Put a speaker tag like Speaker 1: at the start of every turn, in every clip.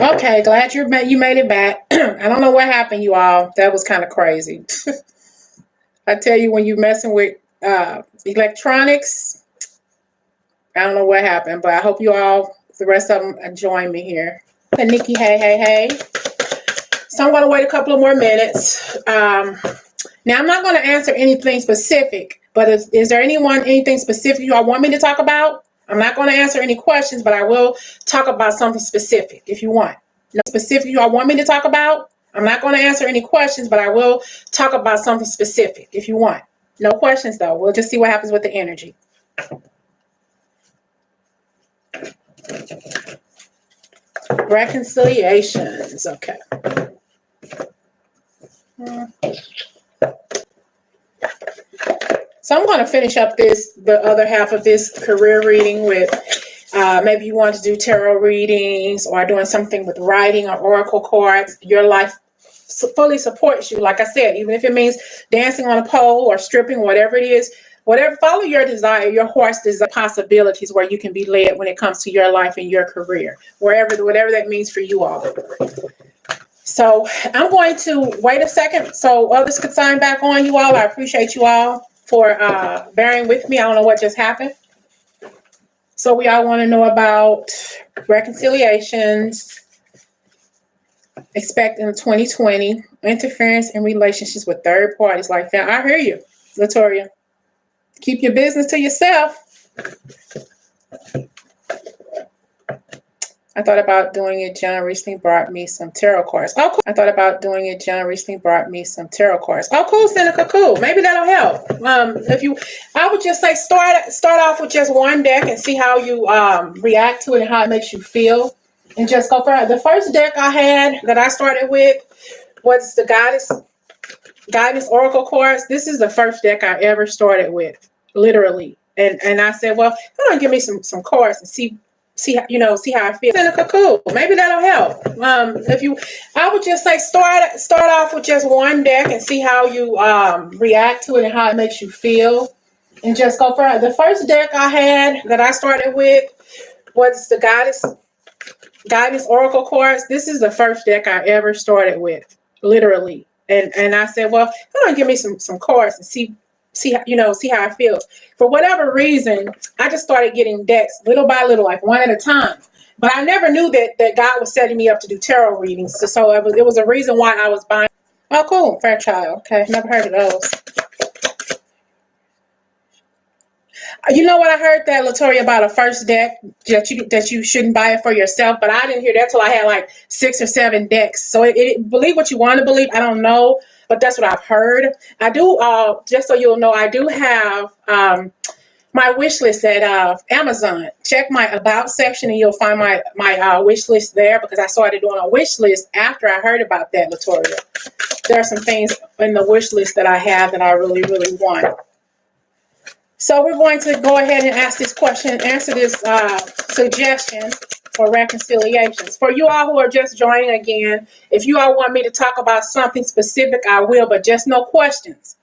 Speaker 1: Okay, glad you made it back. I don't know what happened, you all. That was kind of crazy. I tell you, when you're messing with electronics, I don't know what happened, but I hope you all, the rest of them, join me here. And Nikki, hey, hey, hey. So I'm going to wait a couple of more minutes. Now, I'm not going to answer anything specific, but is there anything specific you all want me to talk about? I'm not going to answer any questions, but I will talk about something specific if you want. No specific you all want me to talk about? I'm not going to answer any questions, but I will talk about something specific if you want. No questions, though. We'll just see what happens with the energy. Reconciliations. Okay. So I'm going to finish up the other half of this career reading with maybe you want to do tarot readings or doing something with writing or oracle cards. Your life fully supports you. Like I said, even if it means dancing on a pole or stripping, whatever it is, whatever, follow your desire, your heart's desire, possibilities where you can be led when it comes to your life and your career, whatever that means for you all. So I'm going to wait a second so others could sign back on, you all. I appreciate you all for bearing with me. I don't know what just happened. So we all want to know about reconciliations, expect in 2020, interference in relationships with third parties like that. I hear you, Latoria. Keep your business to yourself. I thought about doing it. John recently brought me some tarot cards. Oh, cool. I thought about doing it. John recently brought me some tarot cards. Oh, cool, Seneca, cool. Maybe that'll help. I would just say start off with just one deck and see how you react to it and how it makes you feel, and just go for it. The first deck I had that I started with was the Guidance Oracle cards. This is the first deck I ever started with, literally. And I said, well, come on, give me some cards and see how I feel. Seneca, cool. Maybe that'll help. I would just say start off with just one deck and see how you react to it and how it makes you feel, and just go for it. The first deck I had that I started with was the Guidance Oracle cards. This is the first deck I ever started with, literally. And I said, well, come on, give me some cards and see how I feel. For whatever reason, I just started getting decks little by little, like one at a time. But I never knew that God was setting me up to do tarot readings. So it was a reason why I was buying. Oh, cool. Fairchild. Okay. Never heard of those. You know what? I heard that, Latoria, about a first deck that you shouldn't buy it for yourself, but I didn't hear that till I had like 6 or 7 decks. So believe what you want to believe. I don't know, but that's what I've heard. I do, just so you'll know, I do have my wish list at Amazon. Check my about section and you'll find my wish list there, because I started doing a wish list after I heard about that, Latoria. There are some things in the wish list that I have that I really, really want. So we're going to go ahead and answer this suggestion for reconciliations. For you all who are just joining again, if you all want me to talk about something specific, I will, but just no questions.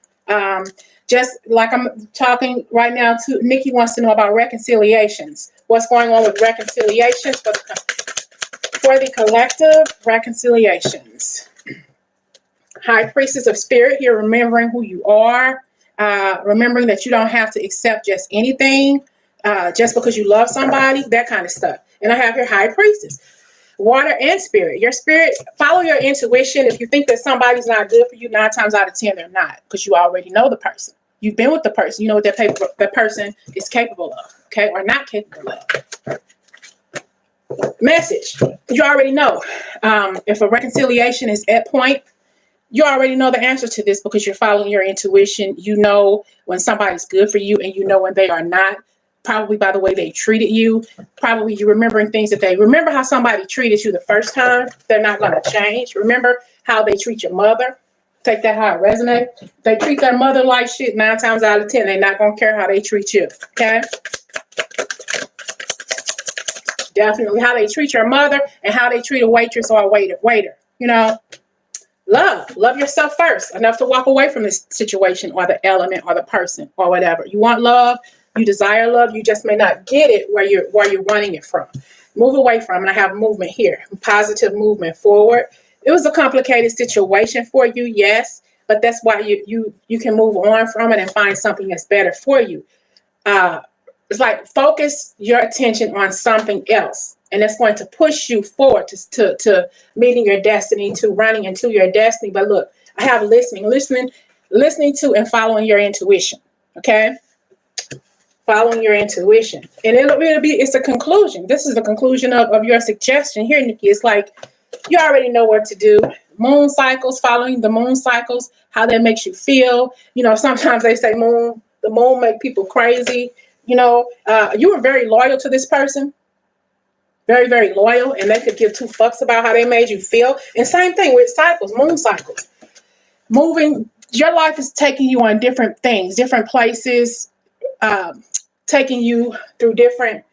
Speaker 1: Just like I'm talking right now to Nikki wants to know about reconciliations. What's going on with reconciliations for the collective reconciliations. High Priestess of Spirit here, remembering who you are. Remembering that you don't have to accept just anything just because you love somebody, that kind of stuff. And I have here High Priestess, water and spirit. Your spirit, follow your intuition. If you think that somebody's not good for you, 9 times out of 10 they're not, because you already know the person. You've been with the person. You know what that person is capable of, okay, or not capable of. Message, you already know. If a reconciliation is at point, you already know the answer to this because you're following your intuition. You know when somebody's good for you and you know when they are not. probably by the way they treated you. Probably you remembering things that remember how somebody treated you the first time. They're not going to change. Remember how they treat your mother. Take that how it resonates. They treat their mother like shit 9 times out of 10. They're not going to care how they treat you. Okay? Definitely how they treat your mother and how they treat a waitress or a waiter. You know, love yourself first enough to walk away from this situation or the element or the person or whatever. You want love, you desire love, you just may not get it where you're wanting it from. Move away from, and I have movement here, positive movement forward. It was a complicated situation for you, yes, but that's why you can move on from it and find something that's better for you. It's like focus your attention on something else, and it's going to push you forward to meeting your destiny, to running into your destiny. But look, I have listening to and following your intuition. Okay, following your intuition, and it's a conclusion. This is the conclusion of your suggestion here, Nikki. It's like you already know what to do. Moon cycles, following the moon cycles, how that makes you feel. You know, sometimes they say the moon make people crazy. You know, you were very loyal to this person, very, very loyal, and they could give 2 fucks about how they made you feel. And same thing with cycles, moon cycles. Your life is taking you on different things, different places, taking you through different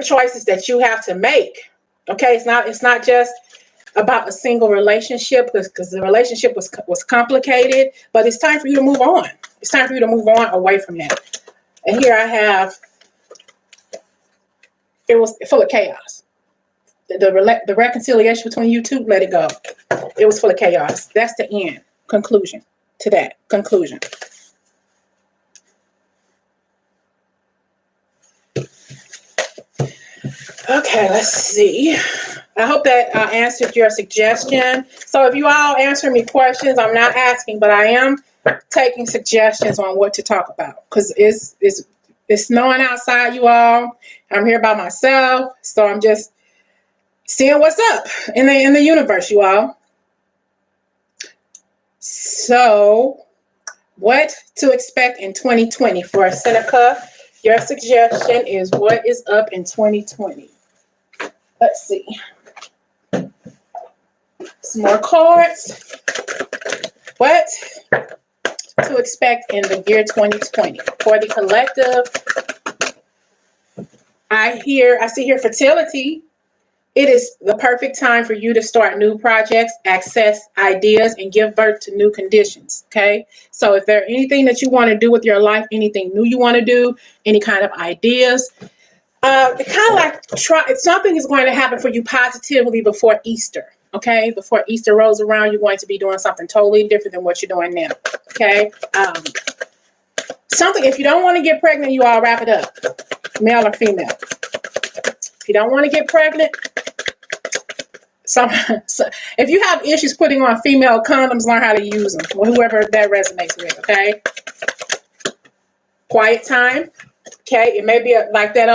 Speaker 1: choices that you have to make. Okay, it's not just about a single relationship because the relationship was complicated, but it's time for you to move on. It's time for you to move on away from that. And here I have, it was full of chaos. The reconciliation between you two, let it go. It was full of chaos. That's the end. Conclusion to that. Conclusion. Okay, let's see. I hope that I answered your suggestion. So if you all answer me questions, I'm not asking, but I am taking suggestions on what to talk about because it's snowing outside, you all. I'm here by myself, so I'm just seeing what's up in the universe, you all. So, what to expect in 2020 for Seneca? Your suggestion is what is up in 2020. Let's see. Some more cards. What to expect in the year 2020 for the collective? I see here fertility. It is the perfect time for you to start new projects, access ideas, and give birth to new conditions. Okay. So if there's anything that you want to do with your life, anything new you want to do, any kind of ideas, it kind of like something is going to happen for you positively before Easter. Okay. Before Easter rolls around, you're going to be doing something totally different than what you're doing now. Okay. Something, if you don't want to get pregnant, you all wrap it up. Male or female. If you don't want to get pregnant, so if you have issues putting on female condoms, learn how to use them. Whoever that resonates with, okay? Quiet time, okay? It may be like that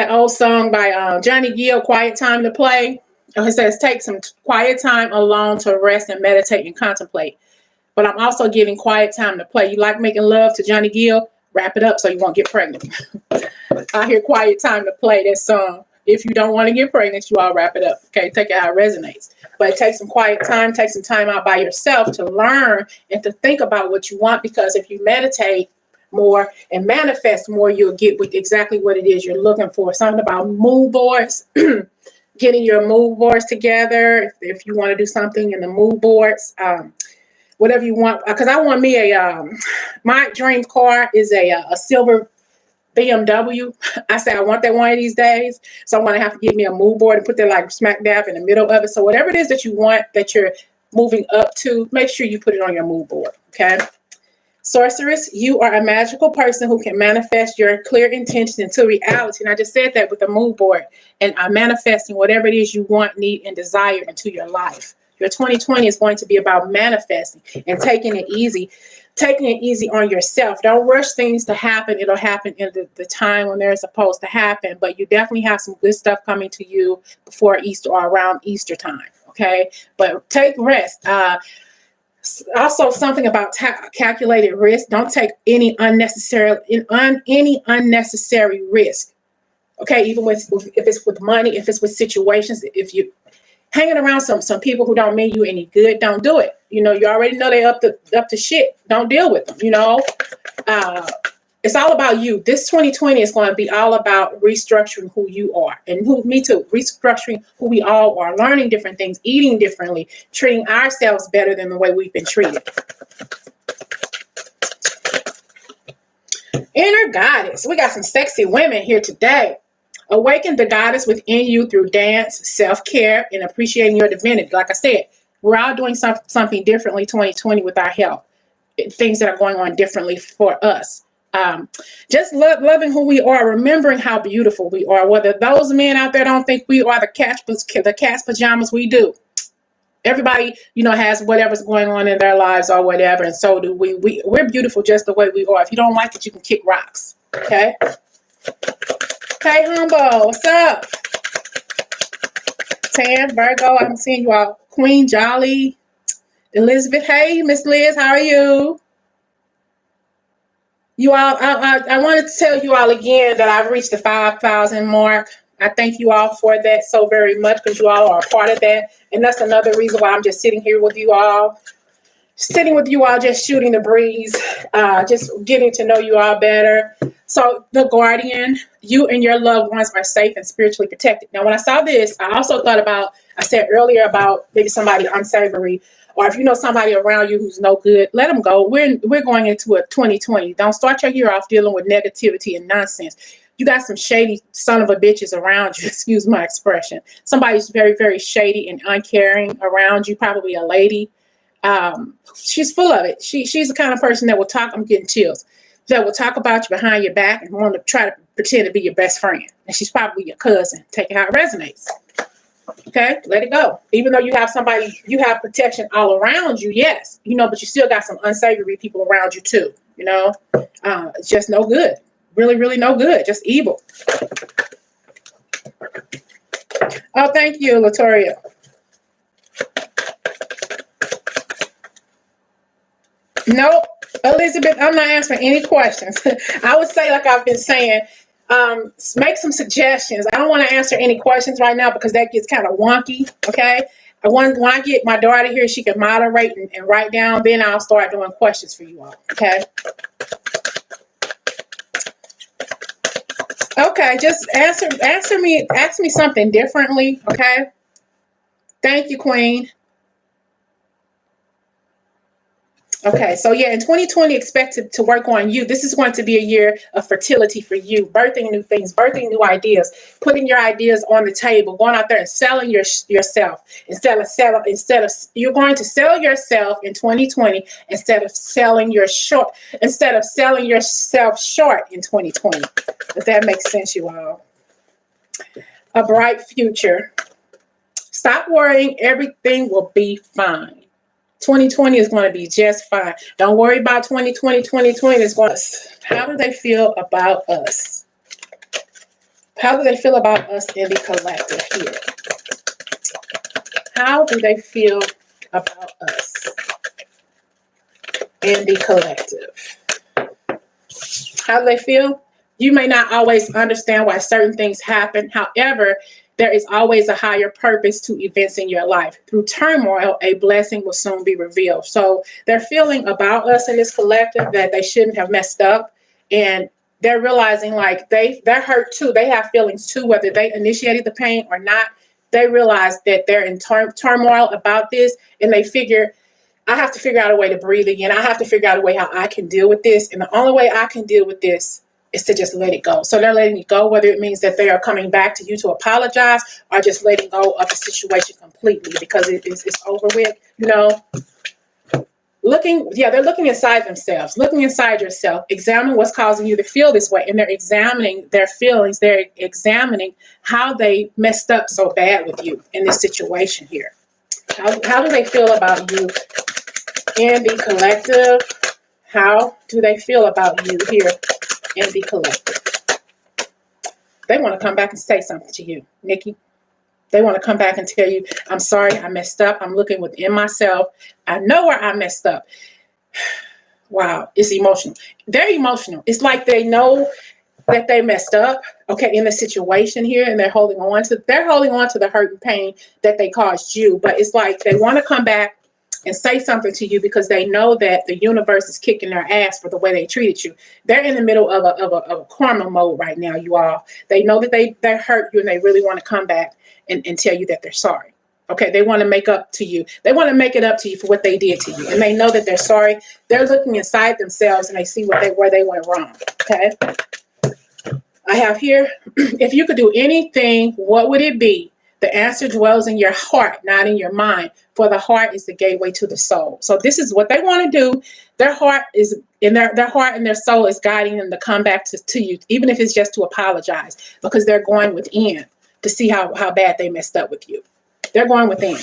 Speaker 1: old song by Johnny Gill, Quiet Time to Play. It says, take some quiet time alone to rest and meditate and contemplate. But I'm also giving quiet time to play. You like making love to Johnny Gill? Wrap it up so you won't get pregnant. I hear quiet time to play that song. If you don't want to get pregnant, you all wrap it up. Okay, take it how it resonates. But take some quiet time, take some time out by yourself to learn and to think about what you want. Because if you meditate more and manifest more, you'll get with exactly what it is you're looking for. Something about mood boards, getting your mood boards together. If you want to do something in the mood boards, whatever you want. Because I want me my dream car is a silver BMW. I said I want that one of these days. So I'm going to have to get me a mood board and put that like smack dab in the middle of it. So whatever it is that you want, that you're moving up to, make sure you put it on your mood board. Okay. Sorceress, you are a magical person who can manifest your clear intentions into reality. And I just said that with the mood board, and manifesting whatever it is you want, need, and desire into your life. Your 2020 is going to be about manifesting and taking it easy on yourself. Don't rush things to happen. It'll happen in the time when they're supposed to happen, but you definitely have some good stuff coming to you before Easter or around Easter time. Okay. But take rest. Also, something about calculated risk. Don't take any unnecessary risk. Okay, even if it's with money, if it's with situations, if you hanging around some people who don't mean you any good, don't do it. You know, you already know they up to shit. Don't deal with them. You know, it's all about you. This 2020 is going to be all about restructuring who you are, and me too. Restructuring who we all are, learning different things, eating differently, treating ourselves better than the way we've been treated. Inner goddess. We got some sexy women here today. Awaken the goddess within you through dance, self-care, and appreciating your divinity. Like I said, we're all doing something differently 2020 with our health. Things that are going on differently for us. Just loving who we are, remembering how beautiful we are. Whether those men out there don't think we are the cat's pajamas, we do. Everybody, you know, has whatever's going on in their lives or whatever, and so do we. We're beautiful just the way we are. If you don't like it, you can kick rocks. Okay? Hey, Humbo, what's up? Tan, Virgo, I'm seeing you all. Queen, Jolly, Elizabeth. Hey, Miss Liz, how are you? You all, I wanted to tell you all again that I've reached the 5,000 mark. I thank you all for that so very much, because you all are a part of that. And that's another reason why I'm just sitting here with you all. Just shooting the breeze, just getting to know you all better. So the guardian, you and your loved ones are safe and spiritually protected. Now, when I saw this, I also thought about, I said earlier about maybe somebody unsavory, or if you know somebody around you who's no good, let them go. We're going into a 2020. Don't start your year off dealing with negativity and nonsense. You got some shady son of a bitches around you, excuse my expression. Somebody's very, very shady and uncaring around you, probably a lady. She's full of it. She's the kind of person that will talk, I'm getting chills, that will talk about you behind your back and want to try to pretend to be your best friend. And she's probably your cousin. Take it how it resonates. Okay, let it go. Even though you have protection all around you, yes, you know, but you still got some unsavory people around you too, you know. It's just no good. Really, really no good. Just evil. Oh, thank you, Latoria. Nope. Elizabeth, I'm not answering any questions. I would say, like I've been saying, make some suggestions. I don't want to answer any questions right now because that gets kind of wonky, okay? When I get my daughter here, she can moderate and write down, then I'll start doing questions for you all, okay? Okay, just ask me something differently, okay? Thank you, Queen. Okay, so yeah, in 2020, expect to work on you. This is going to be a year of fertility for you, birthing new things, birthing new ideas, putting your ideas on the table, going out there and selling yourself instead of you're going to sell yourself in 2020 instead of selling yourself short in 2020. If that makes sense, you all. A bright future. Stop worrying. Everything will be fine. 2020 is going to be just fine. Don't worry about 2020. 2020 is going to... How do they feel about us? How do they feel about us in the collective here? How do they feel about us in the collective? How do they feel? You may not always understand why certain things happen. However, there is always a higher purpose to events in your life. Through turmoil, a blessing will soon be revealed. So they're feeling about us in this collective that they shouldn't have messed up. And they're realizing like they're hurt too. They have feelings too, whether they initiated the pain or not. They realize that they're in turmoil about this. And they figure, I have to figure out a way to breathe again. I have to figure out a way how I can deal with this. And the only way I can deal with this is to just let it go. So they're letting it go, whether it means that they are coming back to you to apologize or just letting go of the situation completely because it's over with, you know. They're looking inside themselves, looking inside yourself, examine what's causing you to feel this way. And they're examining their feelings. They're examining how they messed up so bad with you in this situation here. How do they feel about you in the collective? How do they feel about you here in the collective? They want to come back and say something to you, Nikki. They want to come back and tell you, I'm sorry, I messed up. I'm looking within myself. I know where I messed up. Wow, it's emotional. They're emotional. It's like they know that they messed up, okay, in the situation here, and they're holding on to the hurt and pain that they caused you. But it's like they want to come back and say something to you because they know that the universe is kicking their ass for the way they treated you. They're in the middle of a karma mode right now, you all. They know that they hurt you, and they really want to come back and tell you that they're sorry. Okay, they want to make up to you. They want to make it up to you for what they did to you, and they know that they're sorry. They're looking inside themselves, and they see where they went wrong. Okay, I have here, if you could do anything, what would it be? The answer dwells in your heart, not in your mind. For the heart is the gateway to the soul. So this is what they want to do. Their heart is in their heart and their soul is guiding them to come back to you, even if it's just to apologize, because they're going within to see how bad they messed up with you. They're going within.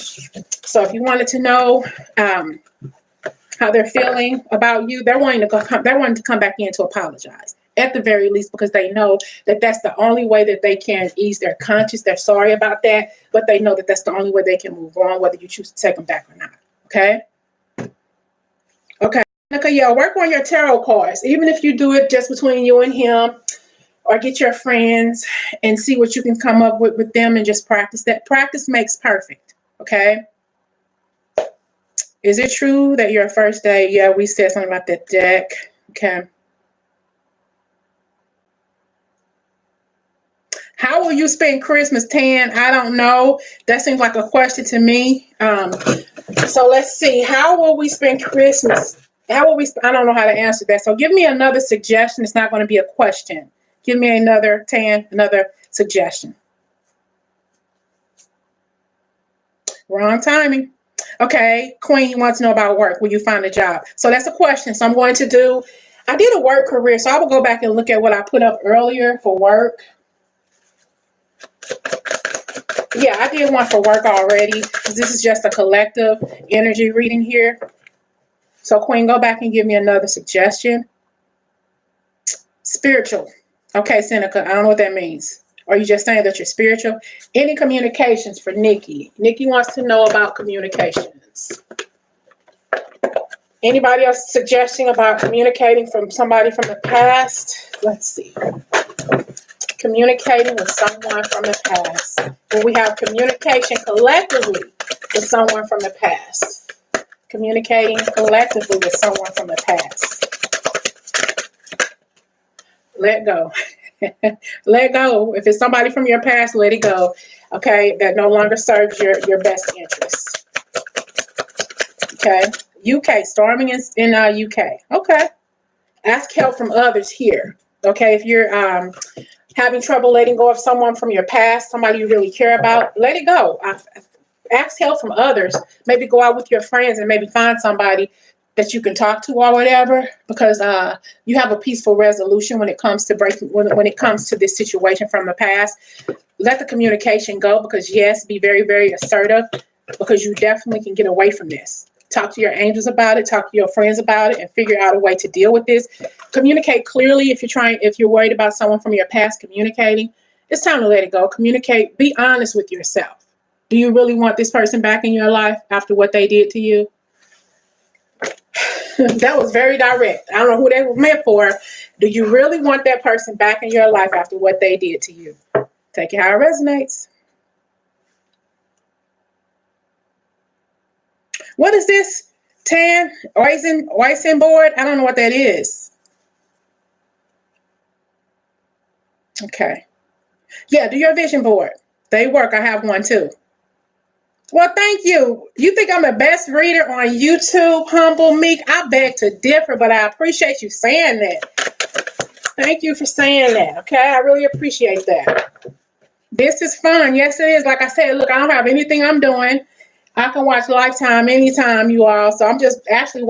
Speaker 1: So if you wanted to know how they're feeling about you, they're wanting to come back in to apologize. At the very least, because they know that that's the only way that they can ease their conscience. They're sorry about that, but they know that that's the only way they can move on, whether you choose to take them back or not. Okay? Okay. Okay, yeah, work on your tarot cards. Even if you do it just between you and him, or get your friends and see what you can come up with them and just practice that. Practice makes perfect. Okay? Is it true that your first day, yeah, we said something about that deck. Okay. How will you spend Christmas, Tan? I don't know. That seems like a question to me. So let's see. How will we spend Christmas? I don't know how to answer that. So give me another suggestion. It's not going to be a question. Give me another, Tan, another suggestion. Wrong timing. Okay, Queen, you want to know about work. Will you find a job? So that's a question. So I did a work career. So I will go back and look at what I put up earlier for work. Yeah, I did one for work already. This is just a collective energy reading here. So, Queen, go back and give me another suggestion. Spiritual. Okay, Seneca, I don't know what that means. Are you just saying that you're spiritual? Any communications for Nikki? Nikki wants to know about communications. Anybody else suggesting about communicating from somebody from the past? Let's see. Communicating with someone from the past. When we have communication collectively with someone from the past. Communicating collectively with someone from the past. Let go. Let go. If it's somebody from your past, let it go. Okay, that no longer serves your best interests. Okay, UK, storming in UK. Okay, ask help from others here. Okay, if you're having trouble letting go of someone from your past, somebody you really care about, let it go. Ask help from others. Maybe go out with your friends and maybe find somebody that you can talk to or whatever, because you have a peaceful resolution when it comes to when it comes to this situation from the past. Let the communication go, because yes, be very, very assertive, because you definitely can get away from this. Talk to your angels about it, talk to your friends about it, and figure out a way to deal with this. Communicate clearly if you're worried about someone from your past communicating. It's time to let it go. Communicate, be honest with yourself. Do you really want this person back in your life after what they did to you? That was very direct. I don't know who they were meant for. Do you really want that person back in your life after what they did to you? Take it how it resonates. What is this? Tan? Weizen board? I don't know what that is. Okay. Yeah, do your vision board. They work. I have one too. Well, thank you. You think I'm the best reader on YouTube, Humble Meek? I beg to differ, but I appreciate you saying that. Thank you for saying that. Okay, I really appreciate that. This is fun. Yes, it is. Like I said, look, I don't have anything I'm doing. I can watch Lifetime anytime, you all. So I'm just actually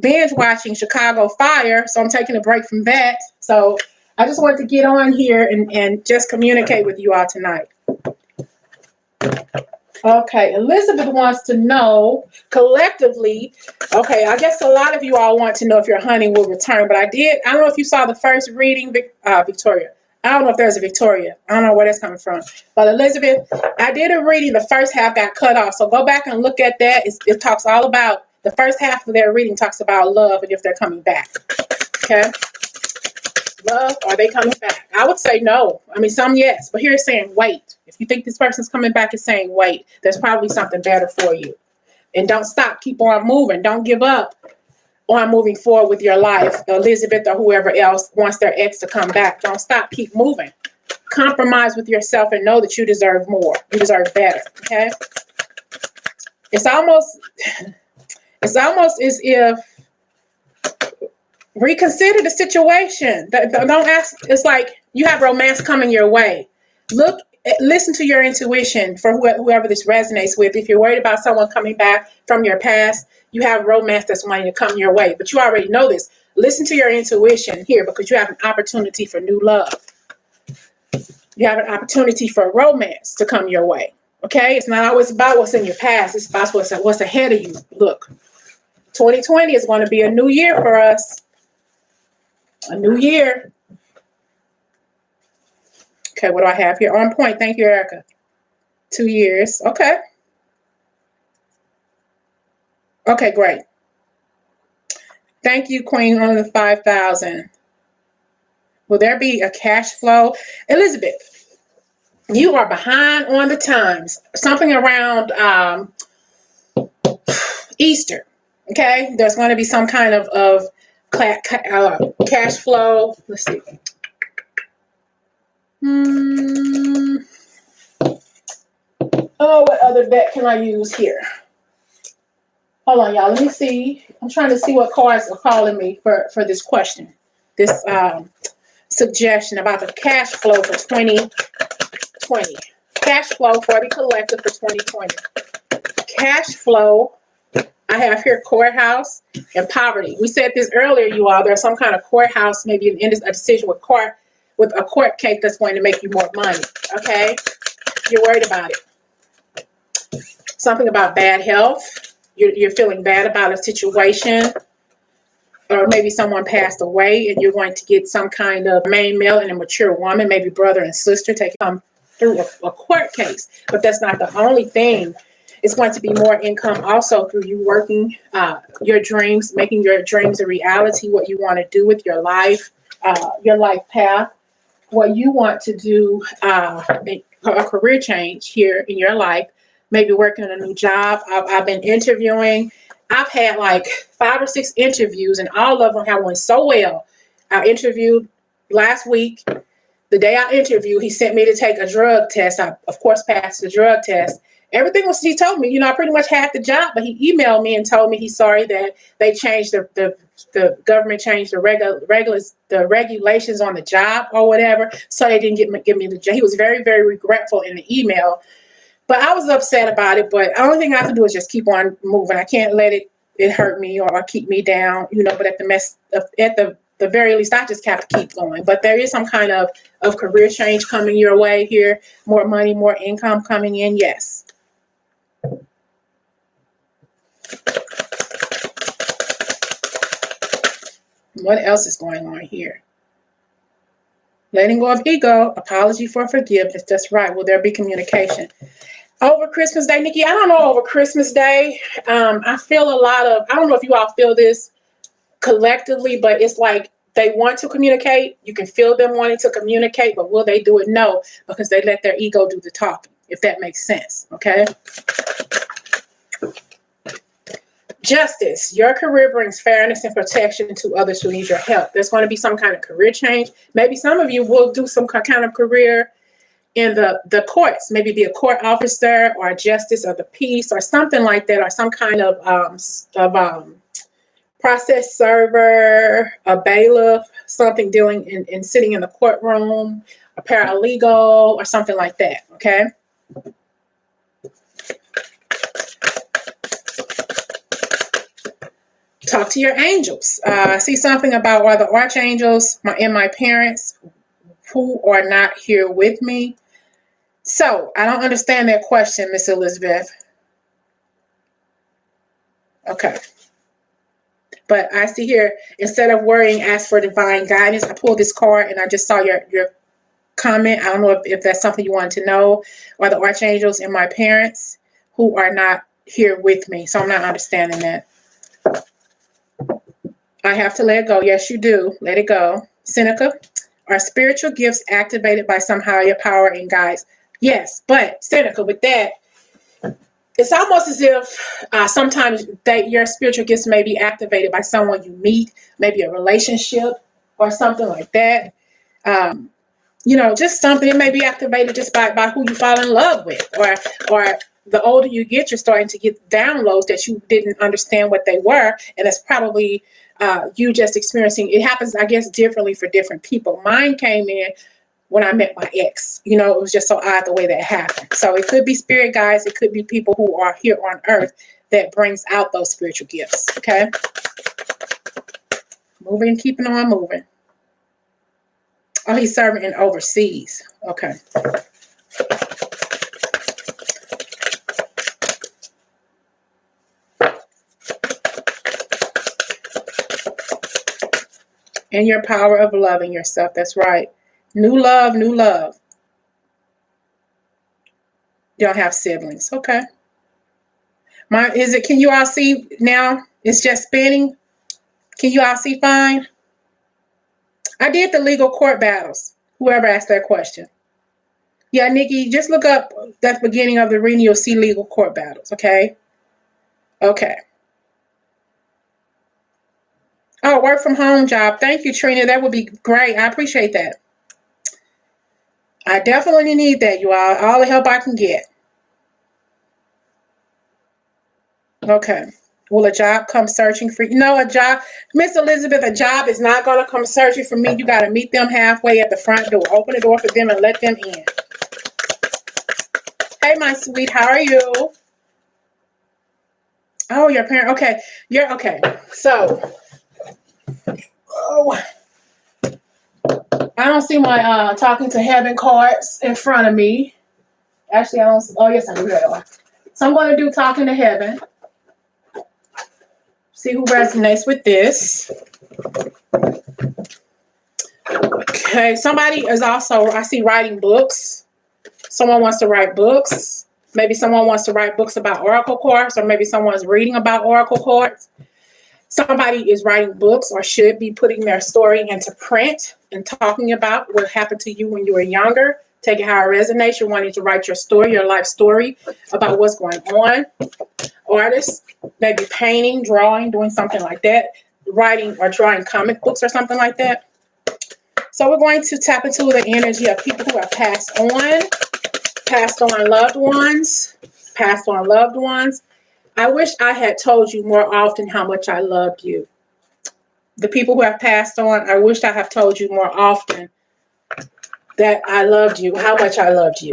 Speaker 1: binge watching Chicago Fire. So I'm taking a break from that. So I just wanted to get on here and just communicate with you all tonight. Okay, Elizabeth wants to know collectively. Okay, I guess a lot of you all want to know if your honey will return, but I don't know if you saw the first reading, Victoria. I don't know if there's a Victoria. I don't know where that's coming from. But Elizabeth, I did a reading. The first half got cut off. So go back and look at that. It talks all about, the first half of their reading talks about love and if they're coming back. Okay? Love, are they coming back? I would say no. I mean, some yes. But here it's saying wait. If you think this person's coming back, it's saying wait. There's probably something better for you. And don't stop. Keep on moving. Don't give up on moving forward with your life. Elizabeth or whoever else wants their ex to come back. Don't stop. Keep moving. Compromise with yourself and know that you deserve more. You deserve better. Okay? It's almost as if reconsider the situation. Don't ask. It's like you have romance coming your way. Listen to your intuition for whoever this resonates with. If you're worried about someone coming back from your past, you have romance that's wanting to come your way. But you already know this. Listen to your intuition here because you have an opportunity for new love. You have an opportunity for romance to come your way. Okay? It's not always about what's in your past. It's about what's ahead of you. Look, 2020 is going to be a new year for us. A new year. Okay, what do I have here? On point. Thank you, Erica. 2 years. Okay. Okay, great. Thank you, Queen, on the 5,000. Will there be a cash flow? Elizabeth, you are behind on the times. Something around Easter. Okay, there's going to be some kind of cash flow. Let's see. Oh, what other deck can I use here? Hold on, y'all. Let me see. I'm trying to see what cards are calling me for this question. This suggestion about the cash flow for 2020. Cash flow for the collective for 2020. Cash flow. I have here courthouse and poverty. We said this earlier, you all. There's some kind of courthouse, maybe a decision with a court case that's going to make you more money. Okay? You're worried about it. Something about bad health. You're feeling bad about a situation. Or maybe someone passed away and you're going to get some kind of main male and a mature woman, maybe brother and sister, take come through a court case. But that's not the only thing. It's going to be more income also through you working your dreams, making your dreams a reality, what you want to do with your life path, what you want to do, a career change here in your life, maybe working on a new job. I've been interviewing. I've had like 5 or 6 interviews, and all of them have went so well. I interviewed last week. The day I interviewed, he sent me to take a drug test. I, of course, passed the drug test. Everything was, he told me, I pretty much had the job, but he emailed me and told me he's sorry that they changed the government changed the regulations on the job or whatever, so they didn't give me the job. He was very, very regretful in the email, but I was upset about it. But the only thing I can do is just keep on moving. I can't let it hurt me or keep me down, but at the very least, I just have to keep going. But there is some kind of career change coming your way here, more money, more income coming in. Yes. What else is going on here? Letting go of ego, apology for forgiveness. That's right. Will there be communication? Over Christmas Day, Nikki, I don't know over Christmas Day. I feel I don't know if you all feel this collectively, but it's like they want to communicate. You can feel them wanting to communicate, but will they do it? No, because they let their ego do the talking, if that makes sense. Okay. Justice. Your career brings fairness and protection to others who need your help. There's going to be some kind of career change. Maybe some of you will do some kind of career in the courts, maybe be a court officer or a justice of the peace or something like that, or some kind of process server, a bailiff, something dealing in sitting in the courtroom, a paralegal or something like that. Okay. Talk to your angels. I see something about why the archangels and my parents who are not here with me. So I don't understand that question, Miss Elizabeth. Okay. But I see here, instead of worrying, ask for divine guidance. I pulled this card and I just saw your comment. I don't know if that's something you wanted to know, or the archangels and my parents who are not here with me. So I'm not understanding that. I have to let it go. Yes, you do. Let it go. Seneca, are spiritual gifts activated by some higher power and guides? Yes, but Seneca, with that, it's almost as if sometimes that your spiritual gifts may be activated by someone you meet, maybe a relationship or something like that. Um, just something. It may be activated just by who you fall in love with, or the older you get, you're starting to get downloads that you didn't understand what they were, and it's probably you just experiencing. It happens, I guess, differently for different people. Mine came in when I met my ex. It was just so odd the way that happened. So it could be spirit guides. It could be people who are here on earth that brings out those spiritual gifts. Okay. Moving, keeping on moving. Oh, he's serving in overseas. Okay. And your power of loving yourself. That's right. New love, new love. You don't have siblings. Okay. Can you all see now? It's just spinning. Can you all see fine? I did the legal court battles. Whoever asked that question. Yeah, Nikki, just look up that beginning of the reading. You'll see legal court battles. Okay. Okay. Oh, work from home job. Thank you, Trina. That would be great. I appreciate that. I definitely need that, you all the help I can get. Okay. Will a job come searching for you? No, a job, Miss Elizabeth, a job is not going to come searching for me. You got to meet them halfway at the front door. Open the door for them and let them in. Hey, my sweet, how are you? Oh, your parent. Okay. You're okay. So, I don't see my talking to heaven cards in front of me. Actually, I don't. Oh, yes, I do. So I'm going to do talking to heaven. See who resonates with this. Okay, somebody is also, I see, writing books. Someone wants to write books. Maybe someone wants to write books about oracle cards, or maybe someone's reading about oracle cards. Somebody is writing books or should be putting their story into print and talking about what happened to you when you were younger. Take it how it resonates. You're wanting to write your story, your life story about what's going on. Artists, maybe painting, drawing, doing something like that. Writing or drawing comic books or something like that. So we're going to tap into the energy of people who have passed on loved ones, passed on loved ones. I wish I had told you more often how much I loved you. The people who have passed on, I wish I have told you more often that I loved you, how much I loved you.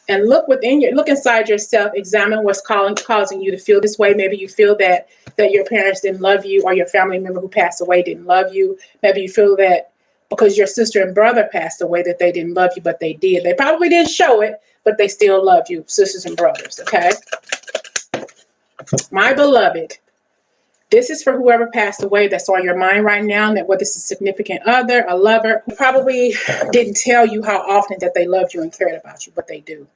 Speaker 1: And look inside yourself, examine what's causing you to feel this way. Maybe you feel that your parents didn't love you, or your family member who passed away didn't love you. Maybe you feel that because your sister and brother passed away that they didn't love you, but they did. They probably didn't show it, but they still love you, sisters and brothers, okay? My beloved, this is for whoever passed away that's on your mind right now, that whether it's a significant other, a lover, who probably didn't tell you how often that they loved you and cared about you, but they do.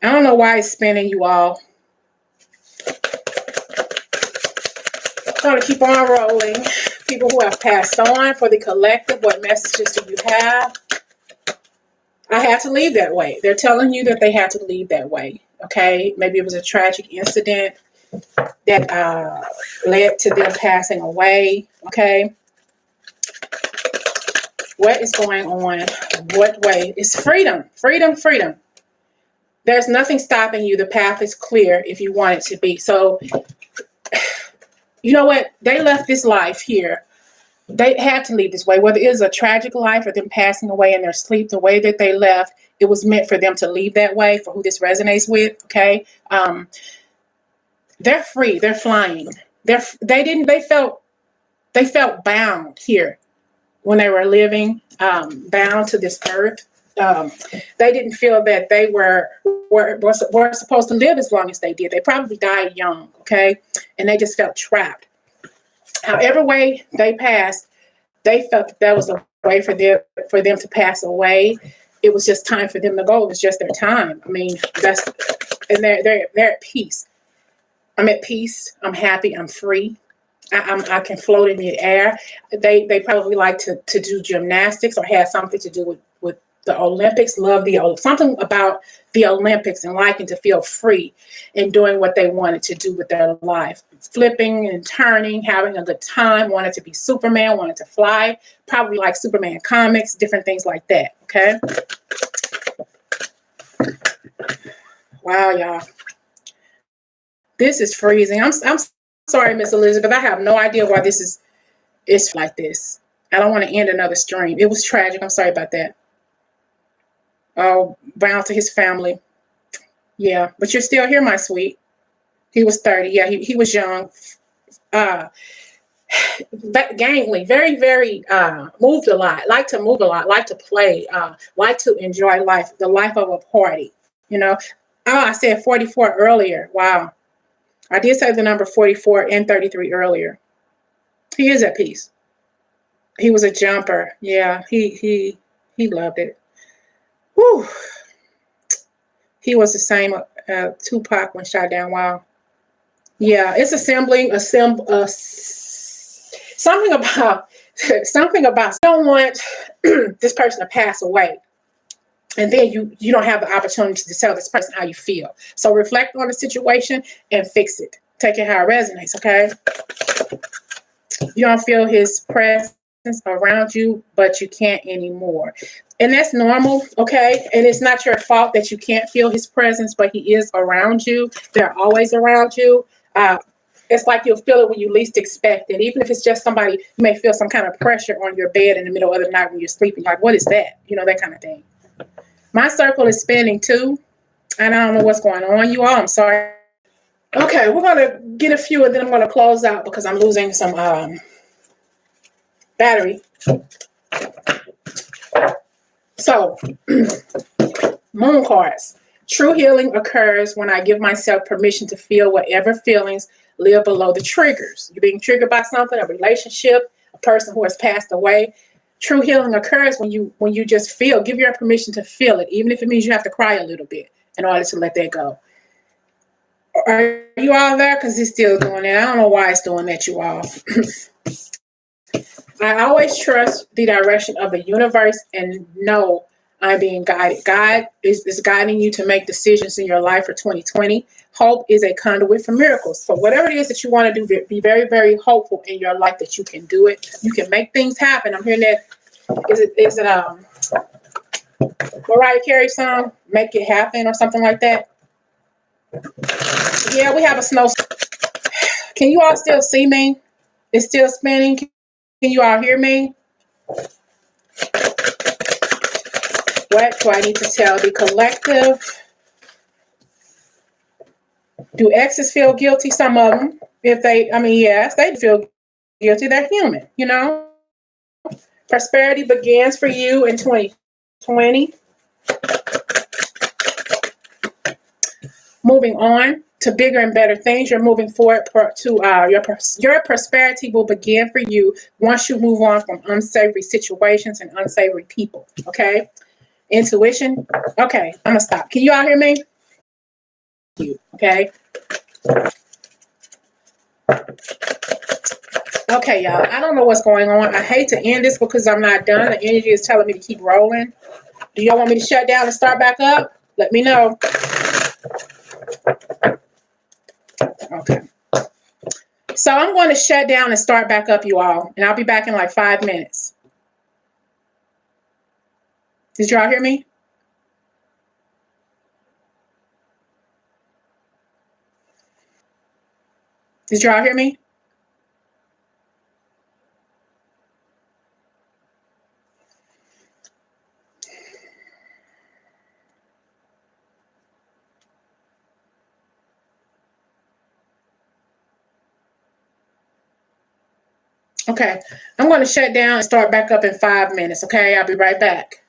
Speaker 1: I don't know why it's spinning, you all. I'm going to keep on rolling. People who have passed on, for the collective, what messages do you have? I had to leave that way. They're telling you that they had to leave that way. Okay? Maybe it was a tragic incident that led to them passing away. Okay? What is going on? What way? It's freedom. Freedom, freedom. There's nothing stopping you. The path is clear if you want it to be. So, you know what? They left this life here. They had to leave this way. Whether it is a tragic life or them passing away in their sleep, the way that they left, it was meant for them to leave that way, for who this resonates with, okay? They're free. They're flying. They felt bound here when they were living, bound to this earth. They didn't feel that they were supposed to live as long as they did. They probably died young, okay? And they just felt trapped. However way they passed, they felt that was a way for them to pass away. It was just time for them to go. It was just their time. I mean, that's and they're at peace. I'm at peace. I'm happy. I'm free. I can float in the air. They probably like to do gymnastics or have something to do with the Olympics. Love something about the Olympics and liking to feel free and doing what they wanted to do with their life, flipping and turning, having a good time. Wanted to be Superman. Wanted to fly. Probably like Superman comics, different things like that. Okay. Wow, y'all. This is freezing. I'm sorry, Miss Elizabeth. I have no idea why it's like this. I don't want to end another stream. It was tragic. I'm sorry about that. Oh, bound to his family. Yeah, but you're still here, my sweet. He was 30. Yeah, he was young. Gangly, very, very moved a lot, like to move a lot, like to play, like to enjoy life, the life of a party, you know. Oh, I said 44 earlier. Wow. I did say the number 44 and 33 earlier. He is at peace. He was a jumper. Yeah, he loved it. Whew. He was the same Tupac when shot down. Wow. Yeah, it's something about you don't want this person to pass away. And then you don't have the opportunity to tell this person how you feel. So reflect on the situation and fix it. Take it how it resonates, okay? You don't feel his presence around you, but you can't anymore. And that's normal, okay? And it's not your fault that you can't feel his presence, but he is around you. They're always around you. It's like you'll feel it when you least expect it. Even if it's just somebody, you may feel some kind of pressure on your bed in the middle of the night when you're sleeping. Like, what is that? You know, that kind of thing. My circle is spinning too, and I don't know what's going on. You all, I'm sorry. Okay, we're going to get a few, and then I'm going to close out because I'm losing some battery. So, moon cards. True healing occurs when I give myself permission to feel whatever feelings live below the triggers. You're being triggered by something, a relationship, a person who has passed away. True healing occurs when you just feel. Give your permission to feel it, even if it means you have to cry a little bit in order to let that go. Are you all there? Because it's still doing it. I don't know why it's doing that, you all. I always trust the direction of the universe and know I'm being guided. God is guiding you to make decisions in your life for 2020. Hope is a conduit for miracles. So whatever it is that you want to do, be very, very hopeful in your life that you can do it. You can make things happen. I'm hearing that. Is it Mariah Carey song, Make It Happen or something like that? Yeah, we have a snow. Can you all still see me? It's still spinning. Can you all hear me? What do I need to tell the collective? Do exes feel guilty? Some of them. Yes, they feel guilty. They're human, you know. Prosperity begins for you in 2020. Moving on to bigger and better things. You're moving forward to your prosperity will begin for you once you move on from unsavory situations and unsavory people. Okay. Intuition. Okay, I'm gonna stop. Can you all hear me? Okay. Okay, y'all. I don't know what's going on. I hate to end this because I'm not done. The energy is telling me to keep rolling. Do y'all want me to shut down and start back up? Let me know. Okay. So I'm going to shut down and start back up, you all. And I'll be back in like 5 minutes. Did y'all hear me? Did y'all hear me? Okay, I'm going to shut down and start back up in 5 minutes. Okay, I'll be right back.